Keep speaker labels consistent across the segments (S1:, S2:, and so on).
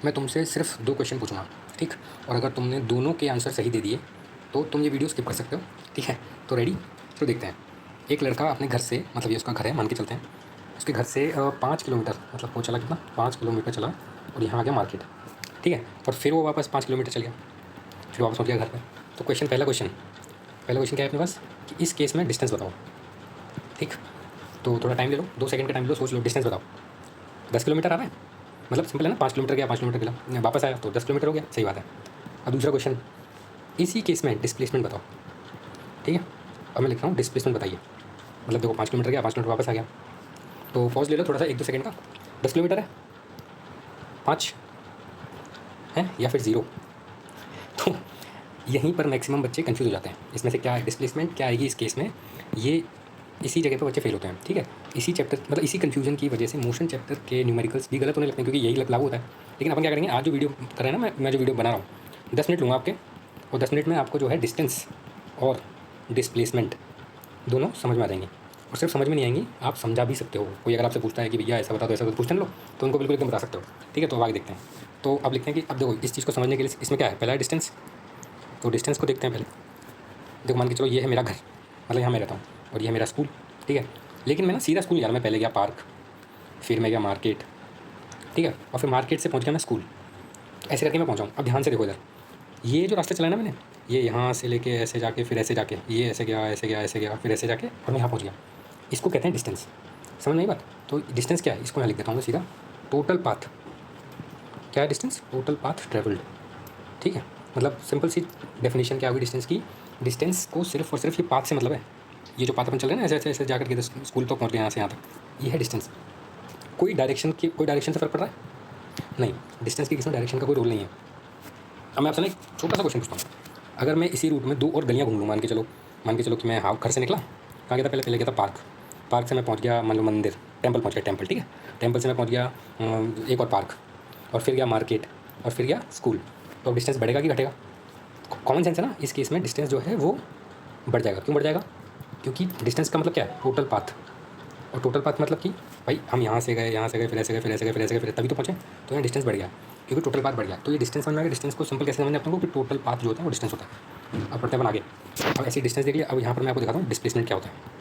S1: मैं तुमसे सिर्फ 2 क्वेश्चन पूछूँगा, ठीक? और अगर तुमने दोनों के आंसर सही दे दिए तो तुम ये वीडियो स्किप कर सकते हो, ठीक है? तो रेडी? तो देखते हैं। एक लड़का अपने घर से, मतलब ये उसका घर है, मान के चलते हैं। उसके घर से 5 किलोमीटर, मतलब वो चला कितना, 5 किलोमीटर चला और यहाँ आ गया मार्केट, ठीक है? और फिर वो वापस 5 किलोमीटर चल गया, फिर वापस पहुँच गया घर पर। तो पहला क्वेश्चन क्या है अपने पास कि इस केस में डिस्टेंस बताओ, ठीक? तो थोड़ा टाइम ले लो, 2 सेकंड का टाइम ले लो, सोच लो, डिस्टेंस बताओ। 10 किलोमीटर आ रहा है, मतलब सिंपल है ना, 5 किलोमीटर गया, 5 किलोमीटर गया, वापस आया तो 10 किलोमीटर हो गया, सही बात है। अब दूसरा क्वेश्चन, इसी केस में डिस्प्लेसमेंट बताओ, ठीक है? अब मैं लिख रहा हूँ डिस्प्लेसमेंट बताइए, मतलब देखो 5 किलोमीटर गया, 5 किलोमीटर वापस आ गया, तो पॉज ले लो थोड़ा सा 1-2 सेकंड का। 10 किलोमीटर है, 5 है या फिर 0? तो यहीं पर मैक्सिमम बच्चे कन्फ्यूज़ हो जाते हैं, इसमें से क्या है डिस्प्लेसमेंट, क्या आएगी इस केस में, ये इसी जगह पे बच्चे फेल होते हैं, ठीक है? इसी चैप्टर, मतलब इसी कन्फ्यूजन की वजह से मोशन चैप्टर के न्यूमेरिकल्स भी गलत होने लगते हैं, क्योंकि यही लागू होता है। लेकिन अपन क्या करेंगे, आज जो वीडियो कर रहे हैं ना, मैं जो वीडियो बना रहा हूँ 10 मिनट लूँगा आपके, और 10 मिनट में आपको जो है डिस्टेंस और डिस्प्लेसमेंट दोनों समझ में आ जाएंगे। और सिर्फ समझ में नहीं आएंगी, आप समझा भी सकते हो। कोई अगर आपसे पूछता है कि भैया ऐसा बता दो, ऐसा पूछते लो, तो उनको बिल्कुल एकदम बता सकते हो, ठीक है? तो अब आगे देखते हैं। तो अब लिखते हैं कि अब देखो इस चीज़ को समझने के लिए इसमें क्या है, पहला है डिस्टेंस। तो डिस्टेंस को देखते हैं पहले। देखो मान के चलो ये है मेरा घर, मतलब यहाँ मैं रहता हूँ, और ये है मेरा स्कूल, ठीक है? लेकिन मैं ना सीधा स्कूल गया, मैं पहले गया पार्क, फिर मैं गया मार्केट, ठीक है? और फिर मार्केट से पहुँच गया मैं स्कूल। तो ऐसे करके मैं पहुँचा हूँ। अब ध्यान से देखो इधर, ये जो रास्ता चला है ना मैंने, ये यहाँ से लेके ऐसे जाके फिर ऐसे जाके, ये ऐसे गया, ऐसे गया, ऐसे गया, फिर ऐसे जाके और मैं यहाँ पहुँच गया। इसको कहते हैं डिस्टेंस। समझ में आई बात? तो डिस्टेंस क्या है, इसको मैं लिख देता हूँ सीधा, टोटल पाथ। क्या है डिस्टेंस? टोटल पाथ ट्रेवल्ड, ठीक है? मतलब सिंपल सी डेफिनेशन क्या होगी डिस्टेंस की, डिस्टेंस को सिर्फ और सिर्फ ये पाथ से मतलब है। ये जो पाथ अपन चल रहे हैं ना, ऐसे ऐसे ऐसे जाकर के स्कूल तक पहुँच गए, यहाँ से यहाँ तक, ये है डिस्टेंस। कोई डायरेक्शन से फ़र्क पड़ रहा है? नहीं, डिस्टेंस की किसी में डायरेक्शन का कोई रोल नहीं है। अब मैं आपसे ना एक छोटा सा क्वेश्चन पूछता हूँ, अगर मैं इसी रूट में 2 और गलियाँ घूम लूँ, मान के चलो कि मैं घर से निकला, कहाँ गया था पहले गया था पार्क, पार्क से मैं पहुँच गया मान लो मंदिर, टेम्पल पहुँच गया, टेम्पल, ठीक है? टेम्पल से मैं पहुँच गया एक और पार्क, और फिर गया मार्केट, और फिर गया स्कूल। तो डिस्टेंस बढ़ेगा कि घटेगा? कॉमन सेंस है ना, इस केस में डिस्टेंस जो है वो बढ़ जाएगा। क्यों बढ़ जाएगा? क्योंकि डिस्टेंस का मतलब क्या है, टोटल पाथ। और टोटल पाथ मतलब कि भाई हम यहाँ से गए, यहाँ से गए, फिर ऐसे गए, फिर ऐसे गए, फिर ऐसे गए, फिर तभी तो पहुँचे। तो यहाँ डिस्टेंस बढ़ गया, क्योंकि टोटल पाथ बढ़ गया। तो ये डिस्टेंस समझ में आ गया। डिस्टेंस को सिंपल कैसे समझना है अपन को, कि टोटल पाथ जो होता है वो डिस्टेंस होता है। अब पढ़ते हैं अपन आगे। अब ऐसी डिस्टेंस देख लिया, अब यहाँ पर मैं आपको दिखाता हूँ डिस्प्लेसमेंट क्या होता है।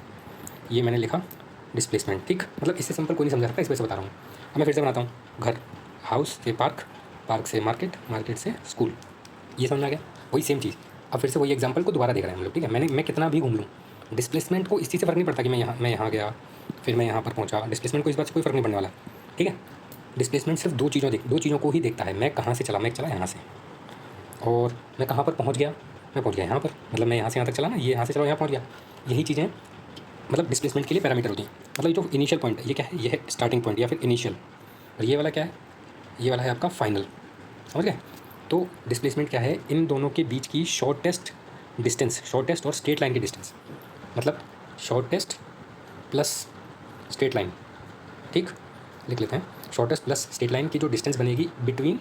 S1: ये मैंने लिखा डिस्प्लेसमेंट, ठीक? मतलब इससे सिंपल कोई नहीं समझा सकता, इस वजह से बता रहा हूँ। अब मैं फिर से बनाता हूँ, घर, हाउस से पार्क, पार्क से मार्केट, मार्केट से स्कूल। ये समझ में आ गया? वही सेम चीज़। अब फिर से वही एग्जांपल को दोबारा देख रहे हैं हम लोग, ठीक है? मैं कितना भी घूम लूँ, डिस्प्लेसमेंट को इस चीज़ से फ़र्क नहीं पड़ता कि मैं यहाँ गया, फिर मैं यहाँ पर पहुँचा। डिस्प्लेसमेंट को इस बात से कोई फ़र्क नहीं पड़ने वाला, ठीक है? डिस्प्लेसमेंट सिर्फ 2 चीज़ों को ही देखता है। मैं कहाँ से चला, मैं चला यहाँ से, और मैं कहाँ पर पहुँच गया, मैं पहुँच गया यहाँ पर। मतलब मैं यहाँ से यहाँ तक चला ना, ये यहाँ से चला यहाँ पहुँच गया। यही चीज़ें मतलब डिस्प्लेसमेंट के लिए पैरामीटर होती हैं। मतलब ये जो इनिशियल पॉइंट है, ये क्या है, ये है स्टार्टिंग पॉइंट या फिर इनिशियल, और ये वाला क्या है, ये वाला है आपका फाइनल। समझ गए? तो डिस्प्लेसमेंट क्या है, इन दोनों के बीच की शॉर्टेस्ट डिस्टेंस, शॉर्टेस्ट और स्ट्रेट लाइन की डिस्टेंस, मतलब शॉर्टेस्ट प्लस स्ट्रेट लाइन, ठीक? लिख लेते हैं, शॉर्टेस्ट प्लस स्ट्रेट लाइन की जो डिस्टेंस बनेगी बिटवीन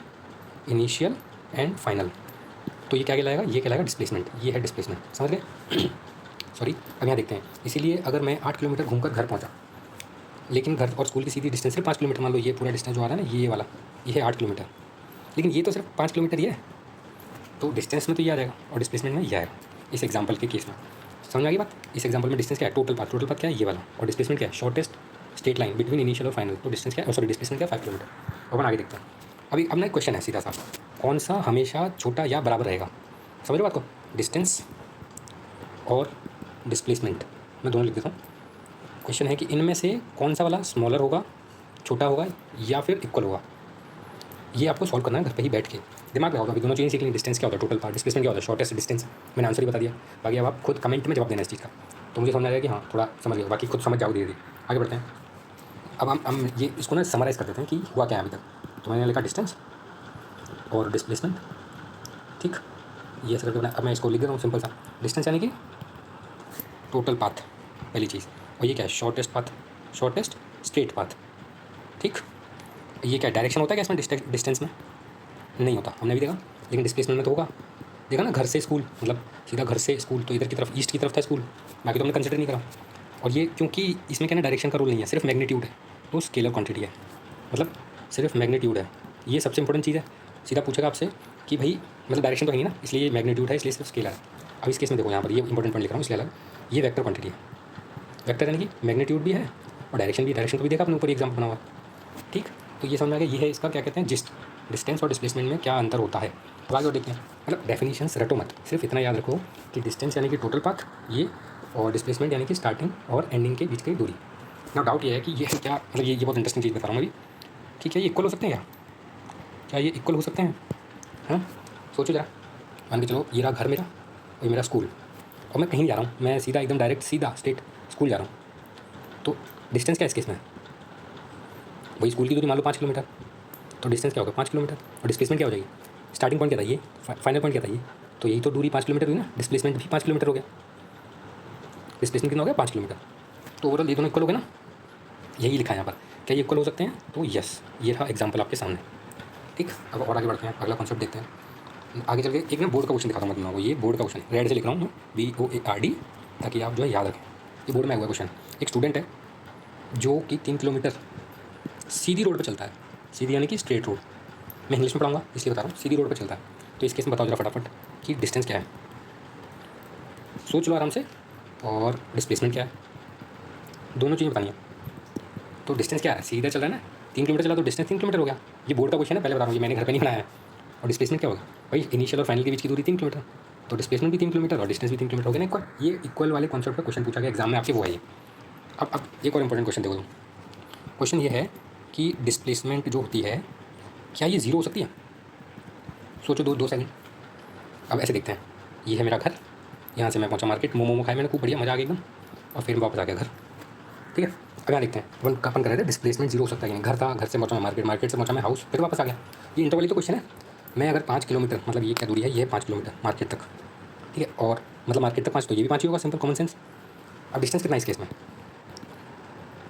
S1: इनिशियल एंड फाइनल, तो ये क्या कहलाएगा, ये कहलाएगा डिस्प्लेसमेंट। ये है डिस्प्लेसमेंट, समझ गए? सॉरी, अब यहाँ देखते हैं। इसीलिए अगर मैं 8 किलोमीटर घूमकर घर पहुँचा, लेकिन घर और स्कूल की सीधी डिस्टेंस सिर्फ 5 किलोमीटर, मान लो ये पूरा डिस्टेंस जो आ रहा है ना, ये वाला, ये है 8 किलोमीटर, लेकिन ये तो सिर्फ 5 किलोमीटर ही है, तो डिस्टेंस में तो ये आ जाएगा और डिस्प्लेसमेंट में ये आएगा इस एग्जांपल के केस में। समझ में आ गई बात? इस एग्जांपल में डिस्टेंस क्या है, टोटल पाथ क्या है, ये वाला, और डिस्प्लेसमेंट क्या है, shortest straight line between initial और फाइनल। तो डिस्टेंस क्या है, सॉरी डिस्प्लेसमेंट क्या है, 5 किलोमीटर। अपन आगे देखते हैं। अभी अब ना एक क्वेश्चन है सीधा सा, कौन सा हमेशा छोटा या बराबर रहेगा? समझ लो बात को, डिस्टेंस और डिस्प्लेसमेंट मैं दोनों लिख देता हूँ। क्वेश्चन है कि इनमें से कौन सा वाला स्मॉलर होगा, छोटा होगा, या फिर इक्वल होगा। ये आपको सॉल्व करना है घर पे ही बैठ के, दिमाग लगाओ। अभी दोनों चीज़ें सीख लेंगे, डिस्टेंस क्या होता है, टोटल पाथ, डिस्प्लेसमेंट क्या होता है, शॉर्टेस्ट डिस्टेंस। मैंने आंसर ही बता दिया, बाकी अब आप खुद कमेंट में जवाब देना इस चीज़ का, तो मुझे समझ आ जाएगा कि हाँ थोड़ा समझ गया। बाकी खुद समझ जाओ धीरे धीरे। आगे बढ़ते हैं। अब हम ये इसको ना समराइज़ कर देते हैं कि हुआ क्या है अभी तक। तो मैंने लिखा डिस्टेंस और डिस्प्लेसमेंट, ठीक? ये ऐसा करके अब मैं इसको लिख देता हूँ सिंपल सा। डिस्टेंस यानी कि टोटल पाथ, पहली चीज़, और ये क्या है, shortest path, shortest straight path, ठीक? ये क्या डायरेक्शन होता है क्या इसमें, डिस्टेंस में नहीं होता, हमने भी देखा, लेकिन डिस्प्लेसमेंट में तो होगा। देखा ना, घर से स्कूल, मतलब सीधा घर से स्कूल, तो इधर की तरफ ईस्ट की तरफ था स्कूल, बाकी तो हमने कंसिडर नहीं करा। और ये क्योंकि इसमें क्या ना डायरेक्शन का रोल नहीं है, सिर्फ मैग्नीट्यूड है, तो स्केलर क्वांटिटी है, मतलब सिर्फ मैग्नीट्यूड है, ये सबसे इंपॉर्टेंट चीज़ है। सीधा पूछेगा आपसे कि भाई मतलब डायरेक्शन तो है नहीं ना, इसलिए ये मैग्नीट्यूड है, इसलिए सिर्फ स्केलर है। अब इस केस में देखो यहाँ पर ये इंपॉर्टेंट पॉइंट लिख रहा हूँ इसलिए अलग, ये वेक्टर क्वांटिटी है। वेक्टर यानी कि मैग्नीट्यूड भी है और डायरेक्शन भी। डायरेक्शन को भी देखा अपने ऊपर एग्जाम्पल बना हुआ, ठीक। तो ये समझ में आ गया, ये है इसका क्या कहते हैं डिस्टेंस और डिस्प्लेसमेंट में क्या अंतर होता है। अब आगे और देखते हैं, मतलब डेफिनेशंस रटो मत, सिर्फ इतना याद रखो कि डिस्टेंस यानी कि टोटल पाथ ये, और डिस्प्लेसमेंट यानी कि स्टार्टिंग और एंडिंग के बीच की दूरी। ना डाउट ये है कि ये है क्या, मतलब ये बहुत इंटरेस्टिंग चीज़ बता रहा हूँ मैं अभी, ठीक है। ये इक्वल हो सकते हैं क्या ये इक्वल हो सकते हैं? हाँ, सोचो जरा। मान के चलो ये रहा घर मेरा और ये मेरा स्कूल, और मैं कहीं नहीं जा रहा हूँ, मैं सीधा एकदम डायरेक्ट सीधा स्ट्रेट स्कूल जा रहा हूँ। तो डिस्टेंस क्या है इस केस में? वही स्कूल की दूरी मान लो 5 किलोमीटर, तो डिस्टेंस क्या होगा 5 किलोमीटर। और डिस्प्लेसमेंट क्या हो जाएगी? स्टार्टिंग पॉइंट क्या था ये, फाइनल पॉइंट क्या था ये, तो यही तो दूरी 5 किलोमीटर हुई ना। डिस्प्लेसमेंट भी 5 किलोमीटर हो गया। डिस्प्लेसमेंट कितना हो गया? 5 किलोमीटर। तो ओवरऑल ये दोनों इक्वल हो गए ना, यही लिखा है यहाँ पर। क्या ये इक्वल हो सकते हैं? तो यस, ये रहा एग्जाम्पल आपके सामने, ठीक। अब और आगे बढ़ते हैं, अगला कॉन्सेप्ट देखते हैं। आगे चल के एक ना बोर्ड का क्वेश्चन दिखाता हूँ मैं तुम लोगों को। ये बोर्ड का क्वेश्चन रेड से लिख रहा हूँ BOARD, ताकि आप जो है याद रखें। ये बोर्ड में आया हुआ क्वेश्चन, एक स्टूडेंट है जो कि 3 किलोमीटर सीधी रोड पर चलता है। सीधी यानी कि स्ट्रेट रोड, मैं इंग्लिश में पढ़ाऊंगा इसलिए बता रहा हूँ, सीधी रोड पर चलता है। तो इस केस में बताओ जरा फटाफट कि डिस्टेंस क्या है, सोच लो आराम से। और डिस्प्लेसमेंट क्या है, दोनों चीज़ें बतानी है। तो डिस्टेंस क्या है, सीधा चल रहा है ना, 3 किलोमीटर चला तो डिस्टेंस 3 किलोमीटर हो गया। ये बोर्ड का क्वेश्चन है, पहले बता रहा हूँ, ये मैंने घर पर नहीं बनाया है। और डिस्प्लेसमेंट क्या होगा भाई, इनिशियल और फाइनल के बीच की दूरी 3 किलोमीटर, तो डिस्प्लेसमेंट भी 3 किलोमीटर और डिस्टेंस भी 3 किलोमीटर हो गया ना इक्वल। ये इक्वल वाले कॉन्सेप्ट का क्वेश्चन पूछा गया एग्जाम में आपसे, वो है ये। अब एक और इंपॉर्टेंट क्वेश्चन देखो, क्वेश्चन ये है कि डिस्प्लेसमेंट जो होती है क्या ये ज़ीरो हो सकती है? सोचो दो सेकंड। अब ऐसे देखते हैं, ये है मेरा घर, यहाँ से मैं पहुँचा मार्केट, मोमो खाया मैंने, खूब बढ़िया मजा आ गया एकदम, और फिर वापस आ गया घर, ठीक है। अब यहाँ देखते हैं, अपन कर रहे थे डिस्प्लेसमेंट जीरो हो सकता है कि नहीं। घर था, घर से पहुँचा मैं मार्केट, मार्केट से पहुँचा मैं हाउस, फिर वापस आ गया। ये इंटरवल तो क्वेश्चन है। मैं अगर 5 किलोमीटर, मतलब ये क्या दूरी है, ये है 5 किलोमीटर मार्केट तक, ठीक है। और मतलब मार्केट तक 5, तो ये भी 5 ही होगा, सिंपल कॉमन सेंस। अब डिस्टेंस कितना है इस केस में?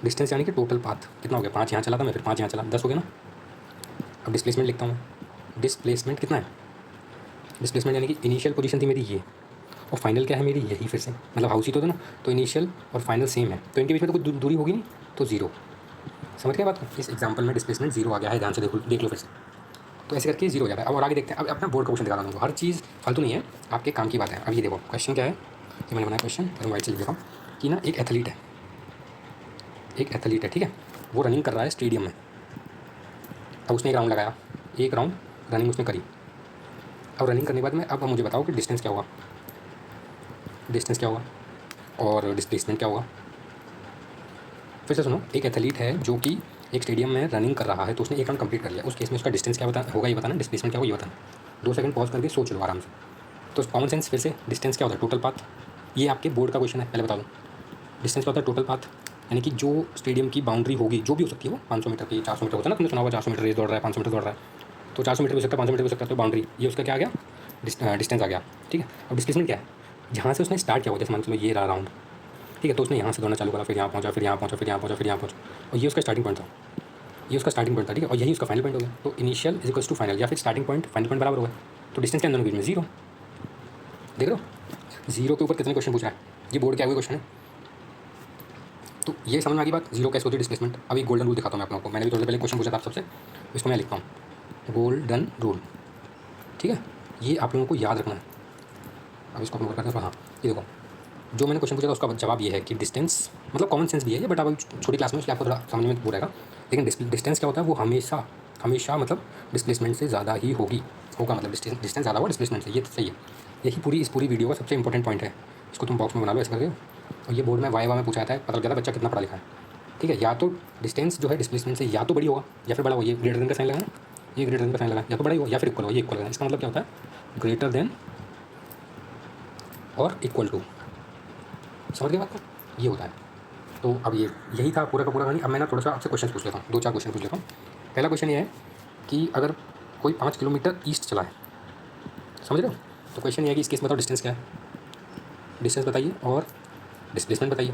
S1: डिस्टेंस यानी कि टोटल पाथ कितना हो गया, 5 यहाँ चला था मैं, फिर 5 यहाँ चला, 10 हो गया ना। अब डिस्प्लेसमेंट लिखता हूँ मैं, डिस्प्लेसमेंट कितना है? डिस्प्लेसमेंट यानी कि इनिशियल पोजीशन थी मेरी ये, और फाइनल क्या है मेरी यही, फिर से मतलब हाउस ही तो था ना, तो इनिशियल और फाइनल सेम है, तो इनके बीच में तो कुछ दूरी होगी नहीं, तो जीरो। समझ गए बात को? इस एग्जांपल में डिस्प्लेसमेंट जीरो आ गया है, ध्यान से देख लो फिर से। तो ऐसे करके जीरो हो जाता है। अब और आगे देखते हैं। अब अपना बोर्ड का क्वेश्चन दिखा रहा हूँ, हर चीज़ फालतू नहीं है, आपके काम की बात है। अब ये देखो क्वेश्चन क्या है, ये मैंने बनाया क्वेश्चन, मैं वाइट से लिख देता हूँ कि ना एक एथलीट है, ठीक है। वो रनिंग कर रहा है स्टेडियम में। अब उसने एक राउंड लगाया, एक राउंड रनिंग उसने करी। अब रनिंग करने के बाद में अब मुझे बताओ कि डिस्टेंस क्या होगा और डिस्प्लेसमेंट क्या होगा। फिर से सुनो, एक एथलीट है जो कि एक स्टेडियम में रनिंग कर रहा है, तो उसने एक राउंड कंप्लीट कर लिया। उस केस में उसका डिस्टेंस क्या होगा ये बताना, डिस्प्लेसमेंट क्या होगा ये बताना। 2 सेकंड पॉज करके सोच लो आराम से। तो कॉमन सेंस फिर से, डिस्टेंस क्या होता है? Total path. ये आपके बोर्ड का क्वेश्चन है, पहले बता दो। डिस्टेंस क्या होता है? टोटल पाथ, यानी कि जो स्टेडियम की बाउंड्री होगी, जो भी हो सकती है वो, 500 मीटर की, 400 मीटर होता है ना, तुमने सुना होगा 400 मीटर रेस दौड़ रहा है, 500 मीटर दौड़ रहा है, तो 400 मीटर भी हो सकता है, 500 मीटर भी हो सकता है, तो बाउंड्री ये उसका क्या आ गया, डिस्टेंस आ गया, ठीक है। अब डिस्प्लेसमेंट क्या है? जहाँ से उसने स्टार्ट किया हुआ, जैसे मान चलो ये रहा राउंड, ठीक है, तो उसने यहाँ से दौड़ना चालू करा, फिर यहाँ पहुँचा, फिर यहाँ पहुँचा, फिर यहाँ पहुँचा, फिर यहाँ पहुँचा, और ये उसका स्टार्टिंग पॉइंट था, ठीक है, और यही उसका फाइनल पॉइंट हो गया। तो initial is equals to final, या फिर स्टार्टिंग पॉइंट फाइनल पॉइंट बराबर हो गया। तो डिस्टेंस के अंदर बीच में जीरो, देख रहे हो जीरो के ऊपर कितने क्वेश्चन पूछा है, ये बोर्ड के आए हुए क्वेश्चन है। तो ये समझ में आ गई बात, जीरो कैसे होती है डिस्प्लेसमेंट। अब एक गोल्डन रूल दिखाता हूँ मैं आप लोगों को, मैंने भी थोड़ी देर पहले क्वेश्चन पूछा था आप सबसे, इसको मैं लिखता हूँ गोल्डन रूल, ठीक है। ये आप लोगों को याद रखना है। अब इसको अपन करते हैं, हाँ ये देखो, जो मैंने क्वेश्चन पूछा था उसका जवाब ये है कि डिस्टेंस, मतलब कॉमन सेंस भी है ये, बट अब छोटी क्लास में इसलिए आपको थोड़ा समझ में वो रहेगा। लेकिन डिस्टेंस क्या होता है, वो हमेशा मतलब डिस्प्लेसमेंट से ज़्यादा ही होगा, मतलब डिस्टेंस ज़्यादा होगा डिस्प्लेसमेंट से, ये तो सही है। यही इस पूरी वीडियो का सबसे इंपॉर्टेंट पॉइंट है। इसको तुम बॉक्स में बना लो ऐसे करके। और ये बोर्ड में वाई में पूछा जाता है, पता चल जाता है बच्चा कितना पढ़ा लिखा है, ठीक है। या तो डिस्टेंस जो है डिस्प्लेसमेंट से या तो बड़ी होगा या फिर बड़ा होगा, ये ग्रेटर देन का साइन लगाना, ये ग्रेटर देन का साइन लगाना, या तो बड़ा ही होगा या फिर इक्वल होगा, ये इक्वल लगाना। इसका मतलब क्या होता है, ग्रेटर देन और इक्वल टू। समझ गए बात को? ये होता है। तो अब यही था पूरा का पूरा कहानी। अब मैं ना थोड़ा सा आपसे क्वेश्चन पूछ लेता हूँ, 2-4 क्वेश्चन पूछ लेता हूँ। पहला क्वेश्चन ये है कि अगर कोई 5 किलोमीटर ईस्ट चला है, समझ रहे हो, तो क्वेश्चन ये है कि इस केस में बताओ डिस्टेंस क्या है, डिस्टेंस बताइए और डिस्प्लेसमेंट बताइए।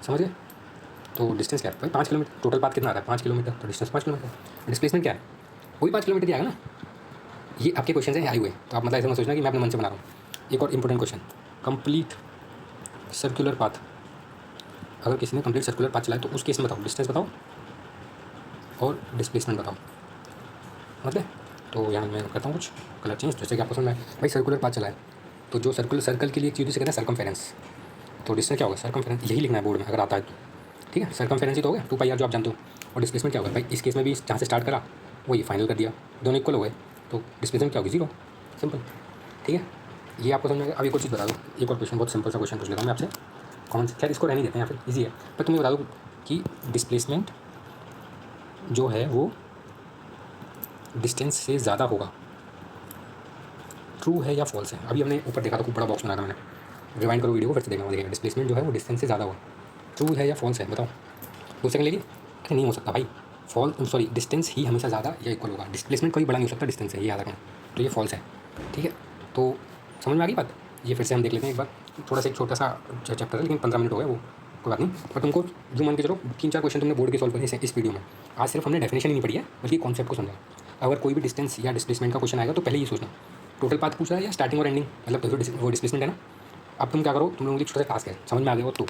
S1: समझ गए? तो डिस्टेंस क्या है भाई, 5 किलोमीटर, टोटल पाथ कितना आ रहा है 5 किलोमीटर, तो डिस्टेंस 5 किलोमीटर। डिस्प्लेसमेंट क्या है, वही 5 किलोमीटर ही आएगा ना। ये आपके क्वेश्चन हैं आए हुए, तो आप मतलब ऐसे मत सोचना कि मैं अपने मन से बना रहा हूँ। एक और important question, complete circular path, अगर किसी ने कंप्लीट सर्कुलर पाथ चलाया तो उस केस में बताओ डिस्टेंस बताओ और डिस्प्लेसमेंट बताओ। मतलब तो यहाँ मैं करता हूँ कुछ कलर चेंज, जैसे कि आपको समझ में आए। भाई सर्कुलर पाथ चला है, तो जो सर्कल के लिए एक चीज़ से कहते हैं सर्कमफेरेंस, तो डिस्टेंस क्या होगा सर्कमफेरेंस, यही लिखना है बोर्ड में अगर आता है तो। ठीक है, सर्कमफेरेंस ही तो हो गया 2 पाई आर जो आप जानते हो। और डिस्प्लेसमेंट क्या होगा भाई, इस केस में भी जहाँ से स्टार्ट करा वही फाइनल कर दिया, दोनों इक्वल हो गए, तो डिस्प्लेसमेंट क्या होगी 0, सिंपल। ठीक है, ये आपको समझ में आएगा। अब एक और चीज़ बता दो, एक और क्वेश्चन, बहुत सिंपल सा क्वेश्चन पूछ लेता हूँ मैं आपसे। कौन खैर इसको रहने देते हैं या फिर ईजी है, पर तुम्हें बता दो कि डिस्प्लेसमेंट जो है वो डिस्टेंस से ज़्यादा होगा, ट्रू है या फॉल्स है। अभी हमने ऊपर देखा था, खूब बड़ा बॉक्स बनाया था मैंने, रिवाइंड करो वीडियो को फिर से देखना, देखिएगा डिस्प्लेसमेंट जो है वो डिस्टेंस से ज़्यादा होगा, ट्रू है या फॉल्स है, बताओ। 2 सेकंड लेगी, नहीं हो सकता भाई, सॉरी डिस्टेंस ही हमेशा ज़्यादा या इक्वल होगा, डिस्प्लेसमेंट कभी बड़ा नहीं हो सकता डिस्टेंस से, ये याद रखना। तो ये फॉल्स है। ठीक है, तो समझ में आ गई बात। ये फिर से हम देख लेते हैं एक बार, थोड़ा सा एक छोटा सा चैप्टर है लेकिन 15 मिनट हो गए, वो कोई बात नहीं। पर तुमको जो मान के चलो 3-4 क्वेश्चन तुमने बोर्ड के सॉल्व करे इस वीडियो में। आज सिर्फ हमने डेफिनेशन ही नहीं पढ़ी है, बल्कि कॉन्सेप्ट को समझा। अगर कोई भी डिस्टेंस या डिस्प्लेसमेंट का क्वेश्चन आएगा तो पहले ये सोचना टोटल पाथ पूछ रहा है या स्टार्टिंग और एंडिंग, मतलब वो डिस्प्लेसमेंट है ना। अब तुम क्या करो, तुम लोगों के छोटा सा टास्क है, समझ में आ गया हो तो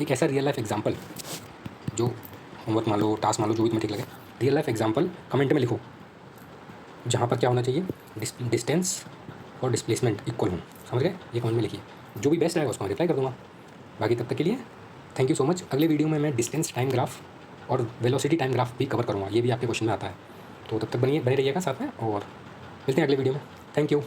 S1: एक ऐसा रियल लाइफ एग्जाम्पल, जो होमवर्क मान लो, टास्क मान लो, जो भी तुम्हें ठीक लगे, रियल लाइफ एग्जाम्पल कमेंट में लिखो, जहाँ पर क्या होना चाहिए, डिस्टेंस और डिस्प्लेसमेंट इक्वल हो। समझ गए, ये कमेंट में लिखिए, जो भी बेस्ट रहेगा उसको मैं रिप्लाई कर दूँगा। बाकी तब तक के लिए थैंक यू सो मच। अगले वीडियो में मैं डिस्टेंस टाइम ग्राफ और वेलोसिटी टाइम ग्राफ भी कवर करूँगा, ये भी आपके क्वेश्चन में आता है। तो तब तक बने रहिएगा साथ में, और मिलते हैं अगले वीडियो में। Thank you.